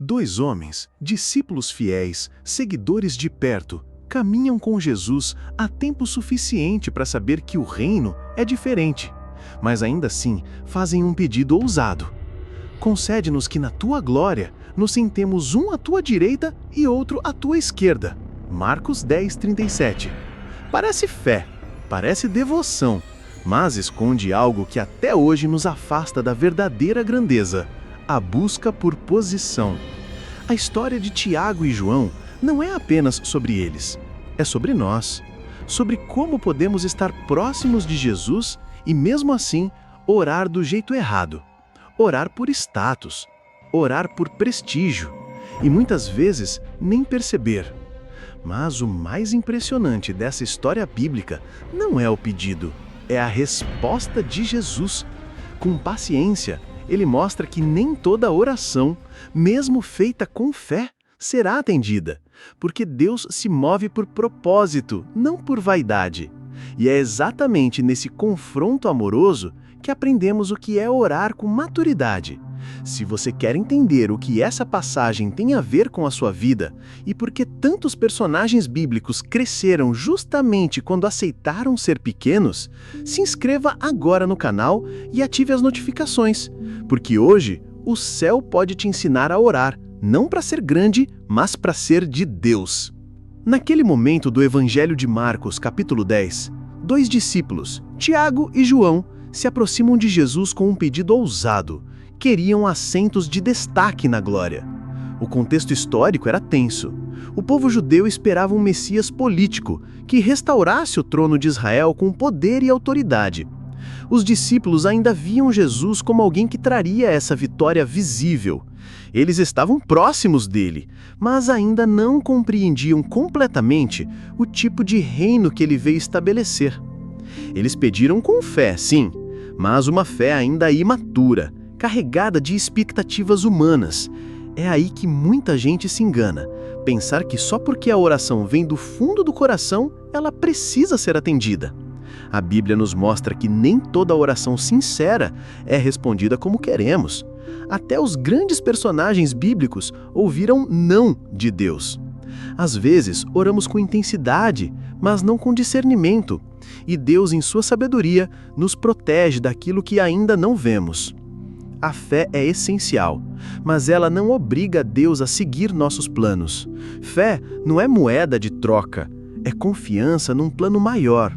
Dois homens, discípulos fiéis, seguidores de perto, caminham com Jesus há tempo suficiente para saber que o reino é diferente, mas ainda assim fazem um pedido ousado. Concede-nos que na tua glória nos sentemos um à tua direita e outro à tua esquerda. Marcos 10:37. Parece fé, parece devoção, mas esconde algo que até hoje nos afasta da verdadeira grandeza: a busca por posição. A história de Tiago e João não é apenas sobre eles, é sobre nós, sobre como podemos estar próximos de Jesus e mesmo assim orar do jeito errado, orar por status, orar por prestígio e muitas vezes nem perceber. Mas o mais impressionante dessa história bíblica não é o pedido, é a resposta de Jesus. Com paciência, ele mostra que nem toda oração, mesmo feita com fé, será atendida, porque Deus se move por propósito, não por vaidade. E é exatamente nesse confronto amoroso que aprendemos o que é orar com maturidade. Se você quer entender o que essa passagem tem a ver com a sua vida e por que tantos personagens bíblicos cresceram justamente quando aceitaram ser pequenos, se inscreva agora no canal e ative as notificações, porque hoje o céu pode te ensinar a orar, não para ser grande, mas para ser de Deus. Naquele momento do Evangelho de Marcos, capítulo 10, dois discípulos, Tiago e João, se aproximam de Jesus com um pedido ousado. Queriam assentos de destaque na glória. O contexto histórico era tenso. O povo judeu esperava um Messias político, que restaurasse o trono de Israel com poder e autoridade. Os discípulos ainda viam Jesus como alguém que traria essa vitória visível. Eles estavam próximos dele, mas ainda não compreendiam completamente o tipo de reino que ele veio estabelecer. Eles pediram com fé, sim, mas uma fé ainda imatura, carregada de expectativas humanas. É aí que muita gente se engana, pensar que só porque a oração vem do fundo do coração, ela precisa ser atendida. A Bíblia nos mostra que nem toda oração sincera é respondida como queremos. Até os grandes personagens bíblicos ouviram não de Deus. Às vezes, oramos com intensidade, mas não com discernimento, e Deus, em sua sabedoria, nos protege daquilo que ainda não vemos. A fé é essencial, mas ela não obriga Deus a seguir nossos planos. Fé não é moeda de troca, é confiança num plano maior.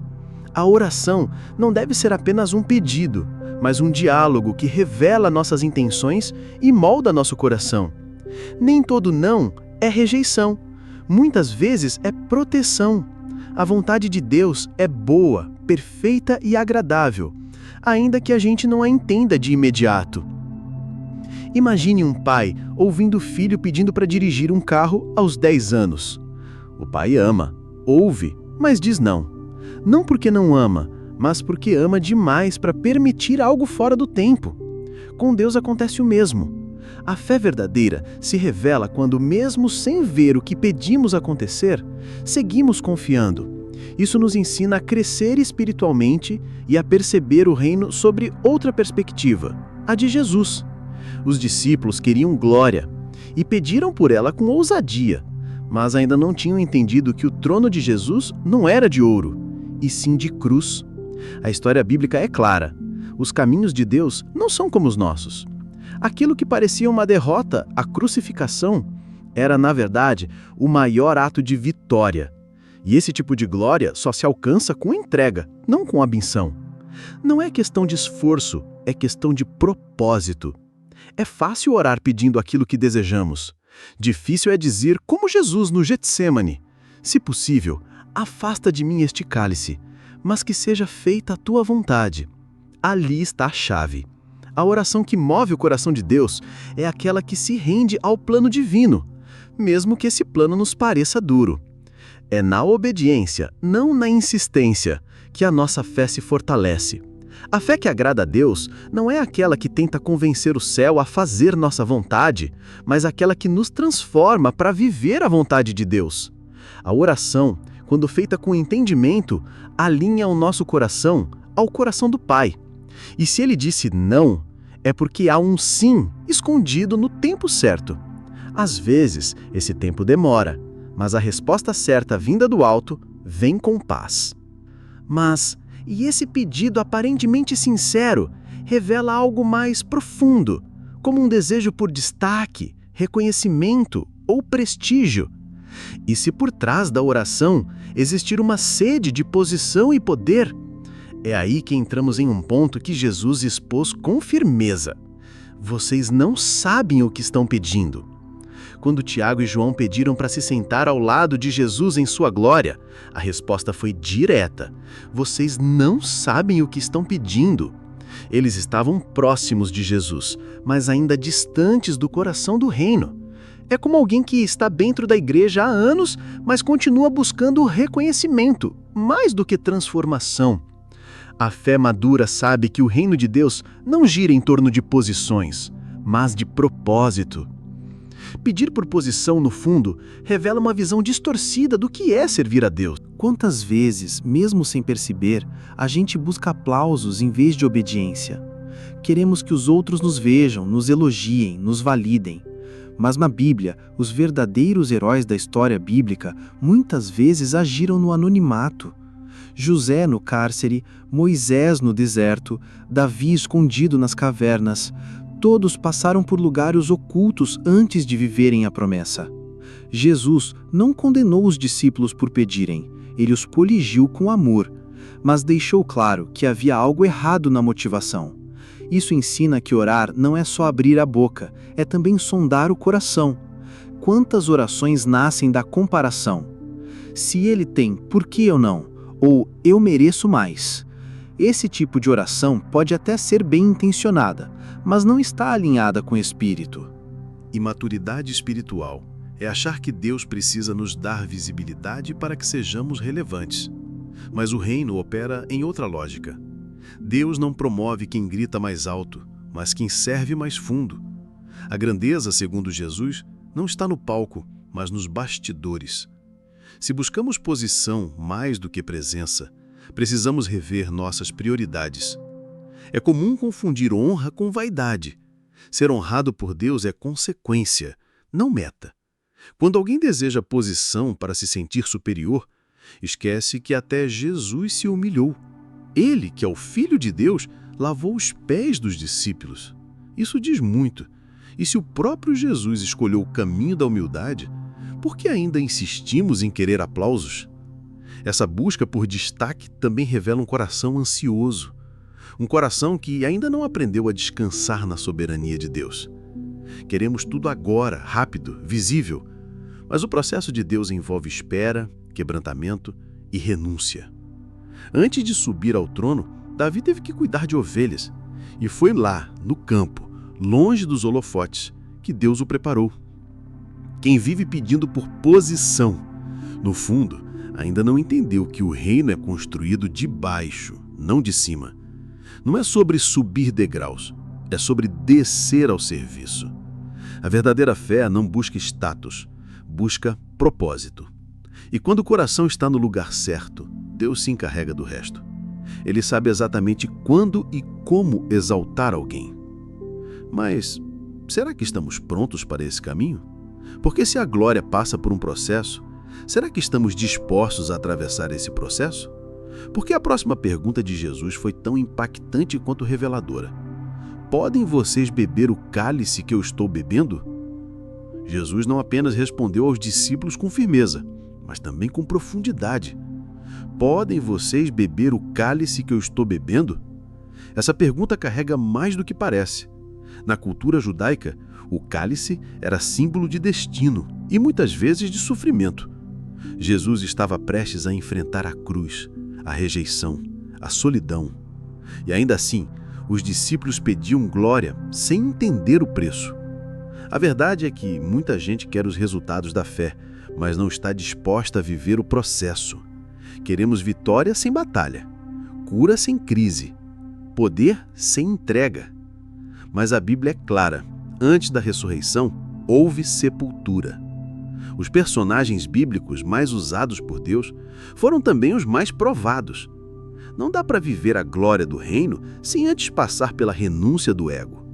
A oração não deve ser apenas um pedido, mas um diálogo que revela nossas intenções e molda nosso coração. Nem todo não é rejeição, muitas vezes é proteção. A vontade de Deus é boa, perfeita e agradável, ainda que a gente não a entenda de imediato. Imagine um pai ouvindo o filho pedindo para dirigir um carro aos 10 anos. O pai ama, ouve, mas diz não. Não porque não ama, mas porque ama demais para permitir algo fora do tempo. Com Deus acontece o mesmo. A fé verdadeira se revela quando, mesmo sem ver o que pedimos acontecer, seguimos confiando. Isso nos ensina a crescer espiritualmente e a perceber o reino sobre outra perspectiva, a de Jesus. Os discípulos queriam glória e pediram por ela com ousadia, mas ainda não tinham entendido que o trono de Jesus não era de ouro, e sim de cruz. A história bíblica é clara. Os caminhos de Deus não são como os nossos. Aquilo que parecia uma derrota, a crucificação, era, na verdade, o maior ato de vitória. E esse tipo de glória só se alcança com entrega, não com ambição. Não é questão de esforço, é questão de propósito. É fácil orar pedindo aquilo que desejamos. Difícil é dizer, como Jesus no Getsêmani: se possível, afasta de mim este cálice, mas que seja feita a tua vontade. Ali está a chave. A oração que move o coração de Deus é aquela que se rende ao plano divino, mesmo que esse plano nos pareça duro. É na obediência, não na insistência, que a nossa fé se fortalece. A fé que agrada a Deus não é aquela que tenta convencer o céu a fazer nossa vontade, mas aquela que nos transforma para viver a vontade de Deus. A oração, quando feita com entendimento, alinha o nosso coração ao coração do Pai. E se ele disse não, é porque há um sim escondido no tempo certo. Às vezes, esse tempo demora, mas a resposta certa vinda do alto vem com paz. Mas, e esse pedido aparentemente sincero revela algo mais profundo, como um desejo por destaque, reconhecimento ou prestígio. E se por trás da oração existir uma sede de posição e poder, é aí que entramos em um ponto que Jesus expôs com firmeza. Vocês não sabem o que estão pedindo. Quando Tiago e João pediram para se sentar ao lado de Jesus em sua glória, a resposta foi direta. Vocês não sabem o que estão pedindo. Eles estavam próximos de Jesus, mas ainda distantes do coração do reino. É como alguém que está dentro da igreja há anos, mas continua buscando reconhecimento, mais do que transformação. A fé madura sabe que o reino de Deus não gira em torno de posições, mas de propósito. Pedir por posição, no fundo, revela uma visão distorcida do que é servir a Deus. Quantas vezes, mesmo sem perceber, a gente busca aplausos em vez de obediência? Queremos que os outros nos vejam, nos elogiem, nos validem. Mas na Bíblia, os verdadeiros heróis da história bíblica muitas vezes agiram no anonimato. José no cárcere, Moisés no deserto, Davi escondido nas cavernas. Todos passaram por lugares ocultos antes de viverem a promessa. Jesus não condenou os discípulos por pedirem, ele os coligiu com amor, mas deixou claro que havia algo errado na motivação. Isso ensina que orar não é só abrir a boca, é também sondar o coração. Quantas orações nascem da comparação? Se ele tem, por que eu não? Ou eu mereço mais? Esse tipo de oração pode até ser bem intencionada, mas não está alinhada com o espírito. Imaturidade espiritual é achar que Deus precisa nos dar visibilidade para que sejamos relevantes. Mas o reino opera em outra lógica. Deus não promove quem grita mais alto, mas quem serve mais fundo. A grandeza, segundo Jesus, não está no palco, mas nos bastidores. Se buscamos posição mais do que presença, precisamos rever nossas prioridades. É comum confundir honra com vaidade. Ser honrado por Deus é consequência, não meta. Quando alguém deseja posição para se sentir superior, esquece que até Jesus se humilhou. Ele, que é o Filho de Deus, lavou os pés dos discípulos. Isso diz muito. E se o próprio Jesus escolheu o caminho da humildade, por que ainda insistimos em querer aplausos? Essa busca por destaque também revela um coração ansioso. Um coração que ainda não aprendeu a descansar na soberania de Deus. Queremos tudo agora, rápido, visível. Mas o processo de Deus envolve espera, quebrantamento e renúncia. Antes de subir ao trono, Davi teve que cuidar de ovelhas. E foi lá, no campo, longe dos holofotes, que Deus o preparou. Quem vive pedindo por posição, no fundo, ainda não entendeu que o reino é construído de baixo, não de cima. Não é sobre subir degraus, é sobre descer ao serviço. A verdadeira fé não busca status, busca propósito. E quando o coração está no lugar certo, Deus se encarrega do resto. Ele sabe exatamente quando e como exaltar alguém. Mas será que estamos prontos para esse caminho? Porque se a glória passa por um processo, será que estamos dispostos a atravessar esse processo? Porque a próxima pergunta de Jesus foi tão impactante quanto reveladora. Podem vocês beber o cálice que eu estou bebendo? Jesus não apenas respondeu aos discípulos com firmeza, mas também com profundidade. Podem vocês beber o cálice que eu estou bebendo? Essa pergunta carrega mais do que parece. Na cultura judaica, o cálice era símbolo de destino e muitas vezes de sofrimento. Jesus estava prestes a enfrentar a cruz, a rejeição, a solidão. E ainda assim, os discípulos pediam glória sem entender o preço. A verdade é que muita gente quer os resultados da fé, mas não está disposta a viver o processo. Queremos vitória sem batalha, cura sem crise, poder sem entrega. Mas a Bíblia é clara: antes da ressurreição, houve sepultura. Os personagens bíblicos mais usados por Deus foram também os mais provados. Não dá para viver a glória do reino sem antes passar pela renúncia do ego.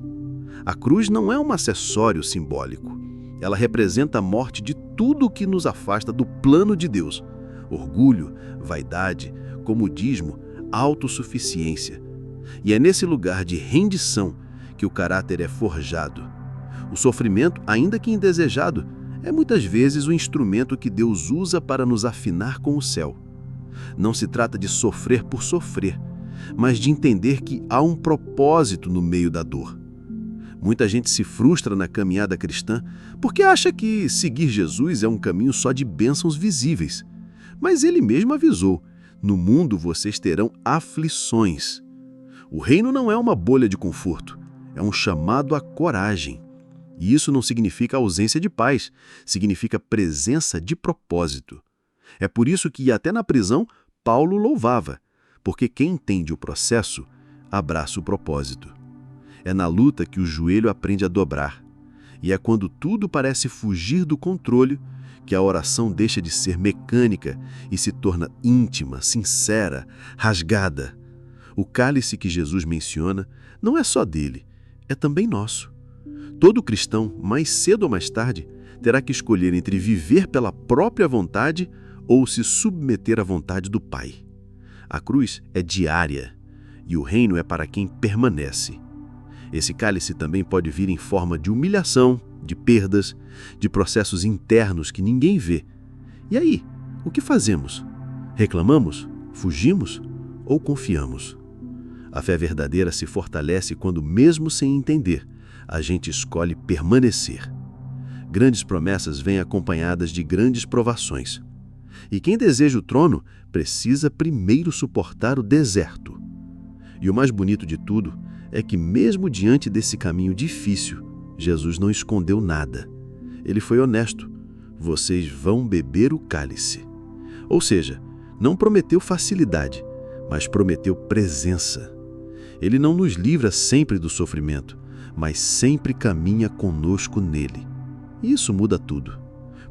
A cruz não é um acessório simbólico. Ela representa a morte de tudo o que nos afasta do plano de Deus. Orgulho, vaidade, comodismo, autossuficiência. E é nesse lugar de rendição que o caráter é forjado. O sofrimento, ainda que indesejado, é muitas vezes o instrumento que Deus usa para nos afinar com o céu. Não se trata de sofrer por sofrer, mas de entender que há um propósito no meio da dor. Muita gente se frustra na caminhada cristã porque acha que seguir Jesus é um caminho só de bênçãos visíveis. Mas ele mesmo avisou: no mundo vocês terão aflições. O reino não é uma bolha de conforto, é um chamado à coragem. E isso não significa ausência de paz, significa presença de propósito. É por isso que, até na prisão, Paulo louvava, porque quem entende o processo, abraça o propósito. É na luta que o joelho aprende a dobrar. E é quando tudo parece fugir do controle que a oração deixa de ser mecânica e se torna íntima, sincera, rasgada. O cálice que Jesus menciona não é só dele, é também nosso. Todo cristão, mais cedo ou mais tarde, terá que escolher entre viver pela própria vontade ou se submeter à vontade do Pai. A cruz é diária e o reino é para quem permanece. Esse cálice também pode vir em forma de humilhação, de perdas, de processos internos que ninguém vê. E aí, o que fazemos? Reclamamos? Fugimos? Ou confiamos? A fé verdadeira se fortalece quando, mesmo sem entender, a gente escolhe permanecer. Grandes promessas vêm acompanhadas de grandes provações. E quem deseja o trono precisa primeiro suportar o deserto. E o mais bonito de tudo é que, mesmo diante desse caminho difícil, Jesus não escondeu nada. Ele foi honesto. Vocês vão beber o cálice. Ou seja, não prometeu facilidade, mas prometeu presença. Ele não nos livra sempre do sofrimento, mas sempre caminha conosco nele. E isso muda tudo,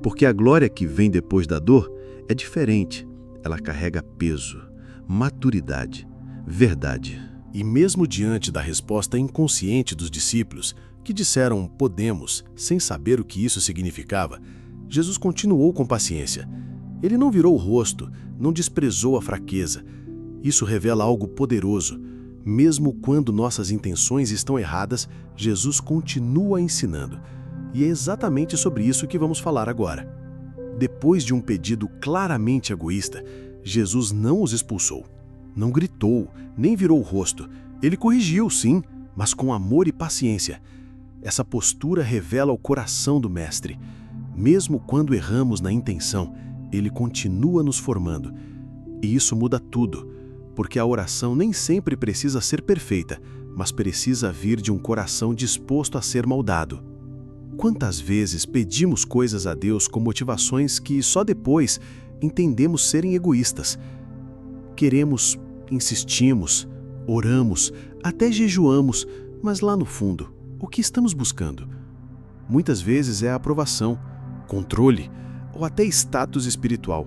porque a glória que vem depois da dor é diferente. Ela carrega peso, maturidade, verdade. E mesmo diante da resposta inconsciente dos discípulos, que disseram "podemos", sem saber o que isso significava, Jesus continuou com paciência. Ele não virou o rosto, não desprezou a fraqueza. Isso revela algo poderoso. Mesmo quando nossas intenções estão erradas, Jesus continua ensinando. E é exatamente sobre isso que vamos falar agora. Depois de um pedido claramente egoísta, Jesus não os expulsou. Não gritou, nem virou o rosto. Ele corrigiu, sim, mas com amor e paciência. Essa postura revela o coração do Mestre. Mesmo quando erramos na intenção, ele continua nos formando. E isso muda tudo, porque a oração nem sempre precisa ser perfeita, mas precisa vir de um coração disposto a ser moldado. Quantas vezes pedimos coisas a Deus com motivações que só depois entendemos serem egoístas? Queremos, insistimos, oramos, até jejuamos, mas lá no fundo, o que estamos buscando? Muitas vezes é a aprovação, controle ou até status espiritual.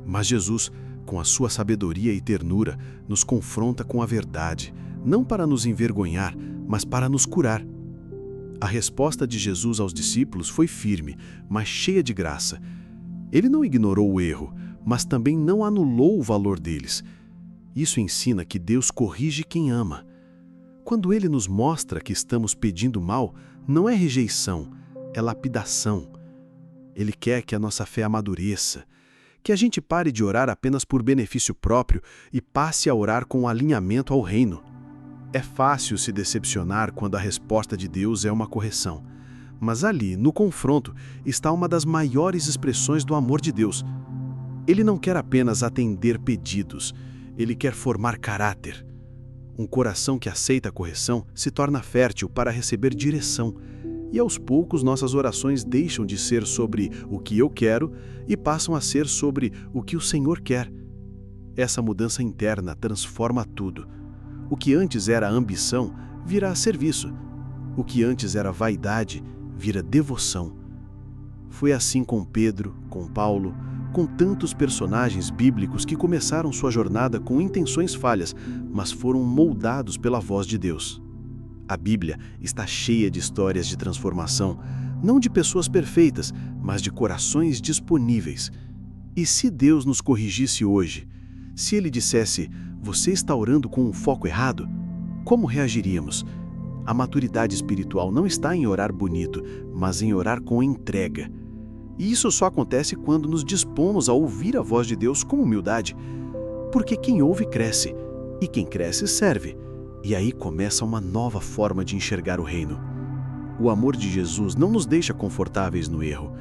Mas Jesus, com a sua sabedoria e ternura, nos confronta com a verdade, não para nos envergonhar, mas para nos curar. A resposta de Jesus aos discípulos foi firme, mas cheia de graça. Ele não ignorou o erro, mas também não anulou o valor deles. Isso ensina que Deus corrige quem ama. Quando Ele nos mostra que estamos pedindo mal, não é rejeição, é lapidação. Ele quer que a nossa fé amadureça, que a gente pare de orar apenas por benefício próprio e passe a orar com alinhamento ao reino. É fácil se decepcionar quando a resposta de Deus é uma correção. Mas ali, no confronto, está uma das maiores expressões do amor de Deus. Ele não quer apenas atender pedidos, ele quer formar caráter. Um coração que aceita a correção se torna fértil para receber direção. E aos poucos nossas orações deixam de ser sobre o que eu quero e passam a ser sobre o que o Senhor quer. Essa mudança interna transforma tudo. O que antes era ambição vira serviço. O que antes era vaidade vira devoção. Foi assim com Pedro, com Paulo, com tantos personagens bíblicos que começaram sua jornada com intenções falhas, mas foram moldados pela voz de Deus. A Bíblia está cheia de histórias de transformação, não de pessoas perfeitas, mas de corações disponíveis. E se Deus nos corrigisse hoje? Se Ele dissesse, você está orando com um foco errado? Como reagiríamos? A maturidade espiritual não está em orar bonito, mas em orar com entrega. E isso só acontece quando nos dispomos a ouvir a voz de Deus com humildade. Porque quem ouve cresce, e quem cresce serve. E aí começa uma nova forma de enxergar o reino. O amor de Jesus não nos deixa confortáveis no erro.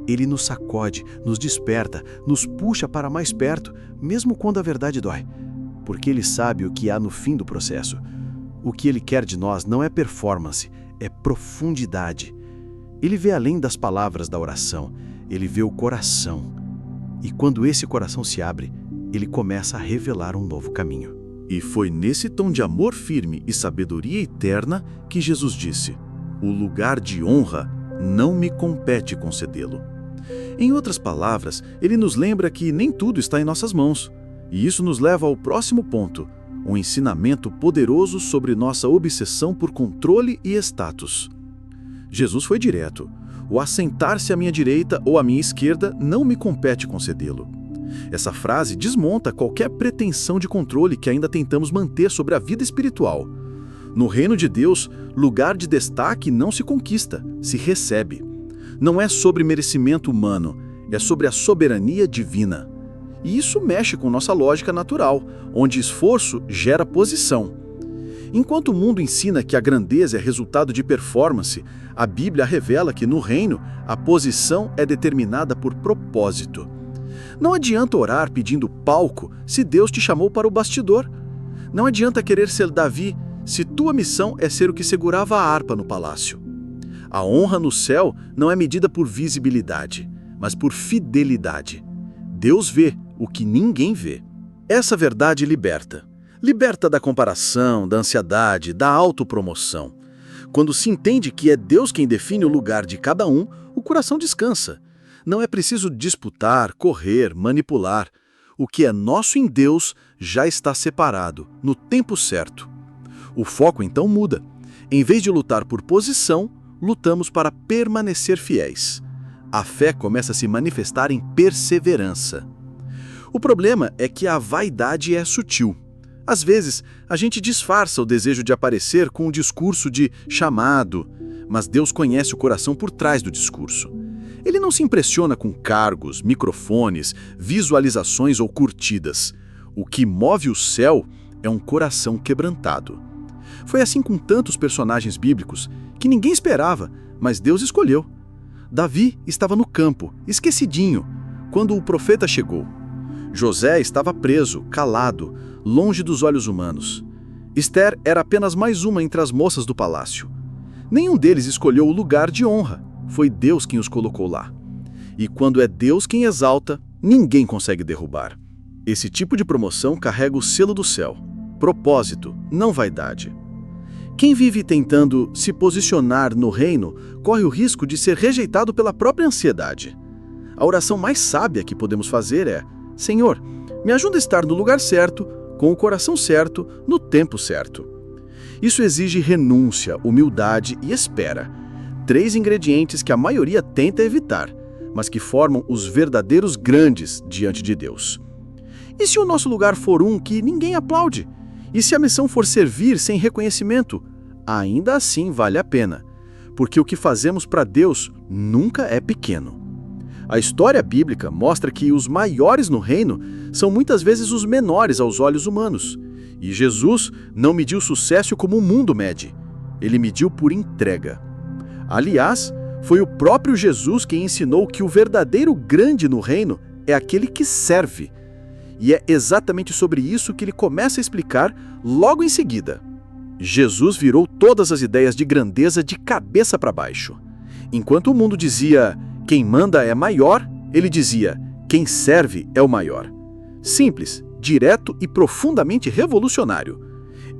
Ele nos sacode, nos desperta, nos puxa para mais perto, mesmo quando a verdade dói. Porque Ele sabe o que há no fim do processo. O que Ele quer de nós não é performance, é profundidade. Ele vê além das palavras da oração, Ele vê o coração. E quando esse coração se abre, Ele começa a revelar um novo caminho. E foi nesse tom de amor firme e sabedoria eterna que Jesus disse: o lugar de honra não me compete concedê-lo. Em outras palavras, Ele nos lembra que nem tudo está em nossas mãos. E isso nos leva ao próximo ponto, um ensinamento poderoso sobre nossa obsessão por controle e status. Jesus foi direto. O assentar-se à minha direita ou à minha esquerda não me compete concedê-lo. Essa frase desmonta qualquer pretensão de controle que ainda tentamos manter sobre a vida espiritual. No reino de Deus, lugar de destaque não se conquista, se recebe. Não é sobre merecimento humano, é sobre a soberania divina. E isso mexe com nossa lógica natural, onde esforço gera posição. Enquanto o mundo ensina que a grandeza é resultado de performance, a Bíblia revela que no reino a posição é determinada por propósito. Não adianta orar pedindo palco se Deus te chamou para o bastidor. Não adianta querer ser Davi se tua missão é ser o que segurava a harpa no palácio. A honra no céu não é medida por visibilidade, mas por fidelidade. Deus vê o que ninguém vê. Essa verdade liberta. Liberta da comparação, da ansiedade, da autopromoção. Quando se entende que é Deus quem define o lugar de cada um, o coração descansa. Não é preciso disputar, correr, manipular. O que é nosso em Deus já está separado, no tempo certo. O foco então muda. Em vez de lutar por posição, lutamos para permanecer fiéis. A fé começa a se manifestar em perseverança. O problema é que a vaidade é sutil. Às vezes, a gente disfarça o desejo de aparecer com o discurso de chamado, mas Deus conhece o coração por trás do discurso. Ele não se impressiona com cargos, microfones, visualizações ou curtidas. O que move o céu é um coração quebrantado. Foi assim com tantos personagens bíblicos que ninguém esperava, mas Deus escolheu. Davi estava no campo, esquecidinho, quando o profeta chegou. José estava preso, calado, longe dos olhos humanos. Esther era apenas mais uma entre as moças do palácio. Nenhum deles escolheu o lugar de honra. Foi Deus quem os colocou lá. E quando é Deus quem exalta, ninguém consegue derrubar. Esse tipo de promoção carrega o selo do céu. Propósito, não vaidade. Quem vive tentando se posicionar no reino corre o risco de ser rejeitado pela própria ansiedade. A oração mais sábia que podemos fazer é: Senhor, me ajuda a estar no lugar certo, com o coração certo, no tempo certo. Isso exige renúncia, humildade e espera. 3 ingredientes que a maioria tenta evitar, mas que formam os verdadeiros grandes diante de Deus. E se o nosso lugar for um que ninguém aplaude? E se a missão for servir sem reconhecimento? Ainda assim vale a pena, porque o que fazemos para Deus nunca é pequeno. A história bíblica mostra que os maiores no reino são muitas vezes os menores aos olhos humanos. E Jesus não mediu sucesso como o mundo mede. Ele mediu por entrega. Aliás, foi o próprio Jesus quem ensinou que o verdadeiro grande no reino é aquele que serve. E é exatamente sobre isso que ele começa a explicar logo em seguida. Jesus virou todas as ideias de grandeza de cabeça para baixo. Enquanto o mundo dizia, quem manda é maior, ele dizia, quem serve é o maior. Simples, direto e profundamente revolucionário.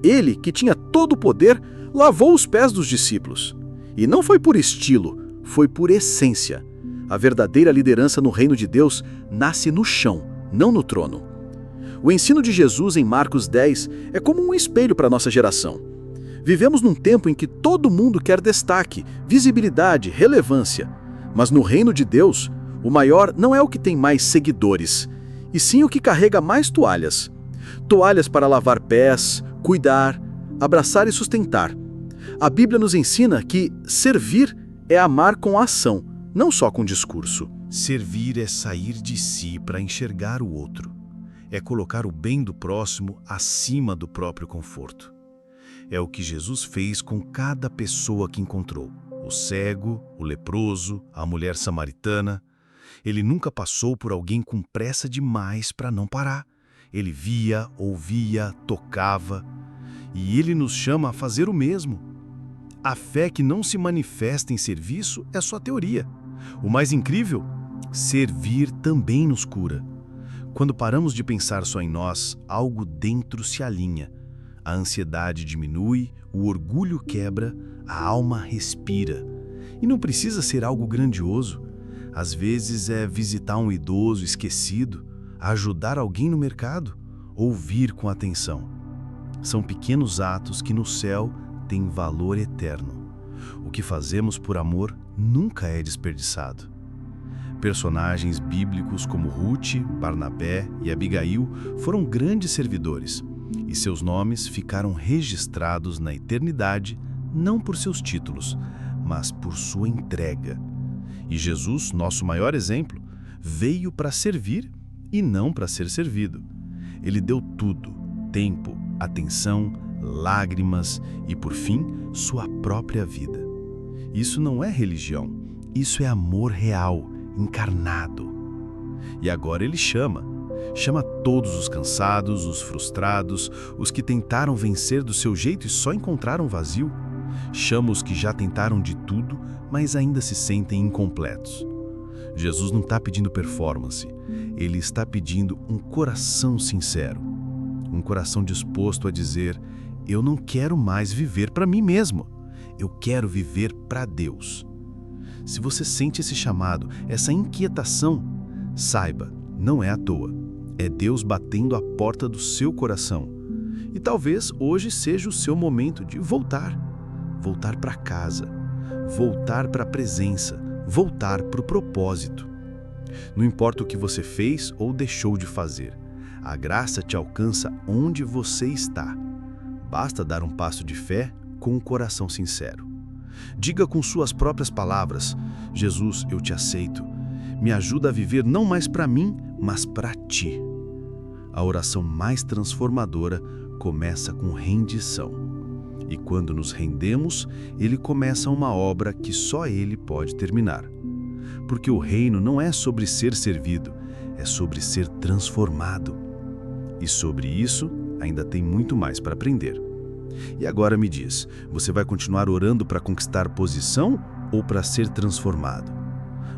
Ele, que tinha todo o poder, lavou os pés dos discípulos. E não foi por estilo, foi por essência. A verdadeira liderança no reino de Deus nasce no chão, não no trono. O ensino de Jesus em Marcos 10 é como um espelho para a nossa geração. Vivemos num tempo em que todo mundo quer destaque, visibilidade, relevância. Mas no reino de Deus, o maior não é o que tem mais seguidores, e sim o que carrega mais toalhas. Toalhas para lavar pés, cuidar, abraçar e sustentar. A Bíblia nos ensina que servir é amar com ação, não só com discurso. Servir é sair de si para enxergar o outro. É colocar o bem do próximo acima do próprio conforto. É o que Jesus fez com cada pessoa que encontrou. O cego, o leproso, a mulher samaritana. Ele nunca passou por alguém com pressa demais para não parar. Ele via, ouvia, tocava. E ele nos chama a fazer o mesmo. A fé que não se manifesta em serviço é só teoria. O mais incrível, servir também nos cura. Quando paramos de pensar só em nós, algo dentro se alinha. A ansiedade diminui, o orgulho quebra, a alma respira. E não precisa ser algo grandioso. Às vezes é visitar um idoso esquecido, ajudar alguém no mercado, ouvir com atenção. São pequenos atos que no céu têm valor eterno. O que fazemos por amor nunca é desperdiçado. Personagens bíblicos como Ruth, Barnabé e Abigail foram grandes servidores, e seus nomes ficaram registrados na eternidade não por seus títulos, mas por sua entrega. E Jesus, nosso maior exemplo, veio para servir e não para ser servido. Ele deu tudo: tempo, atenção, lágrimas e, por fim, sua própria vida. Isso não é religião, isso é amor real, encarnado. E agora ele chama todos os cansados, os frustrados, os que tentaram vencer do seu jeito e só encontraram vazio. Chama os que já tentaram de tudo, mas ainda se sentem incompletos. Jesus não está pedindo performance, ele está pedindo um coração sincero. Um coração disposto a dizer: eu não quero mais viver para mim mesmo, eu quero viver para Deus. Se você sente esse chamado, essa inquietação, saiba, não é à toa. É Deus batendo a porta do seu coração. E talvez hoje seja o seu momento de voltar. Voltar para casa. Voltar para a presença. Voltar para o propósito. Não importa o que você fez ou deixou de fazer. A graça te alcança onde você está. Basta dar um passo de fé com um coração sincero. Diga com suas próprias palavras: Jesus, eu te aceito. Me ajuda a viver não mais para mim, mas para ti. A oração mais transformadora começa com rendição. E quando nos rendemos, ele começa uma obra que só ele pode terminar. Porque o reino não é sobre ser servido, é sobre ser transformado. E sobre isso, ainda tem muito mais para aprender. E agora me diz, você vai continuar orando para conquistar posição ou para ser transformado?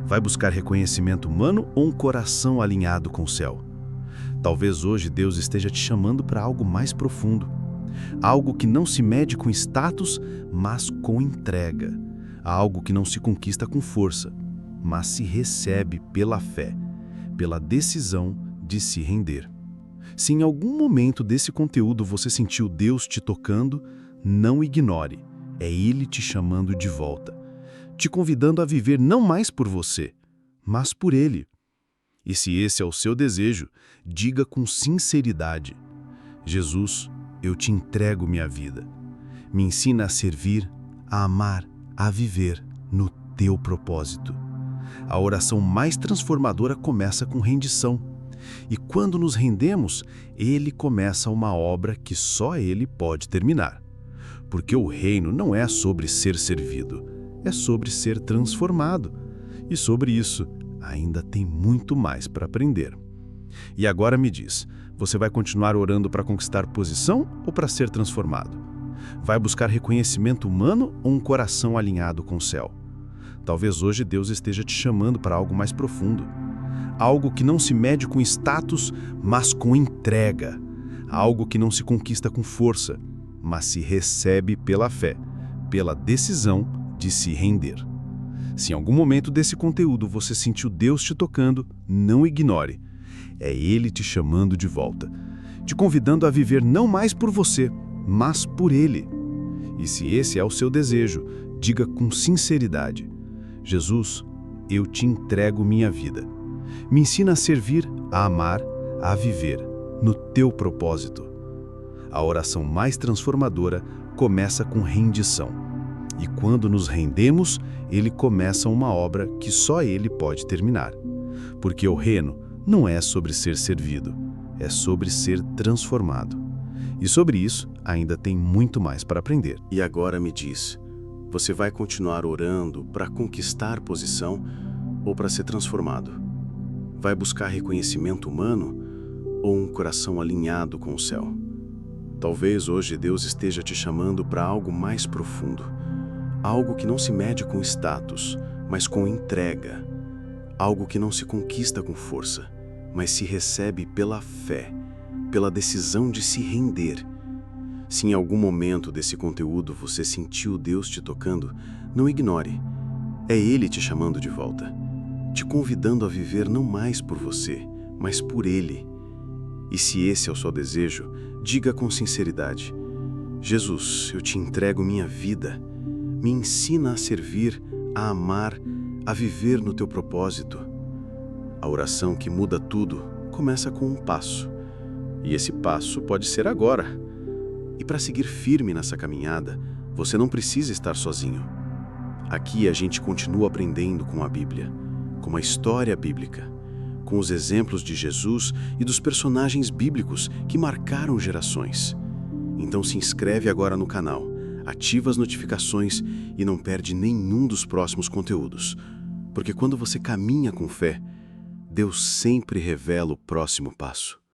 Vai buscar reconhecimento humano ou um coração alinhado com o céu? Talvez hoje Deus esteja te chamando para algo mais profundo. Algo que não se mede com status, mas com entrega. Algo que não se conquista com força, mas se recebe pela fé, pela decisão de se render. Se em algum momento desse conteúdo você sentiu Deus te tocando, não ignore. É Ele te chamando de volta, te convidando a viver não mais por você, mas por Ele. E se esse é o seu desejo, diga com sinceridade: Jesus, eu te entrego minha vida. Me ensina a servir, a amar, a viver no teu propósito. A oração mais transformadora começa com rendição. E quando nos rendemos, Ele começa uma obra que só Ele pode terminar. Porque o reino não é sobre ser servido, é sobre ser transformado. E sobre isso, ainda tem muito mais para aprender. E agora me diz, você vai continuar orando para conquistar posição ou para ser transformado? Vai buscar reconhecimento humano ou um coração alinhado com o céu? Talvez hoje Deus esteja te chamando para algo mais profundo. Algo que não se mede com status, mas com entrega. Algo que não se conquista com força, mas se recebe pela fé, pela decisão de se render. Se em algum momento desse conteúdo você sentiu Deus te tocando, não ignore. É Ele te chamando de volta, te convidando a viver não mais por você, mas por Ele. E se esse é o seu desejo, diga com sinceridade: Jesus, eu te entrego minha vida. Me ensina a servir, a amar, a viver, no teu propósito. A oração mais transformadora começa com rendição. E quando nos rendemos, Ele começa uma obra que só Ele pode terminar. Porque o reino não é sobre ser servido, é sobre ser transformado. E sobre isso, ainda tem muito mais para aprender. E agora me diz, você vai continuar orando para conquistar posição ou para ser transformado? Vai buscar reconhecimento humano ou um coração alinhado com o céu? Talvez hoje Deus esteja te chamando para algo mais profundo. Algo que não se mede com status, mas com entrega. Algo que não se conquista com força, mas se recebe pela fé, pela decisão de se render. Se em algum momento desse conteúdo você sentiu Deus te tocando, não ignore. É Ele te chamando de volta, te convidando a viver não mais por você, mas por Ele. E se esse é o seu desejo, diga com sinceridade: Jesus, eu te entrego minha vida. Me ensina a servir, a amar, a viver no teu propósito. A oração que muda tudo começa com um passo. E esse passo pode ser agora. E para seguir firme nessa caminhada, você não precisa estar sozinho. Aqui a gente continua aprendendo com a Bíblia, com a história bíblica, com os exemplos de Jesus e dos personagens bíblicos que marcaram gerações. Então se inscreve agora no canal, ativa as notificações e não perde nenhum dos próximos conteúdos. Porque quando você caminha com fé, Deus sempre revela o próximo passo.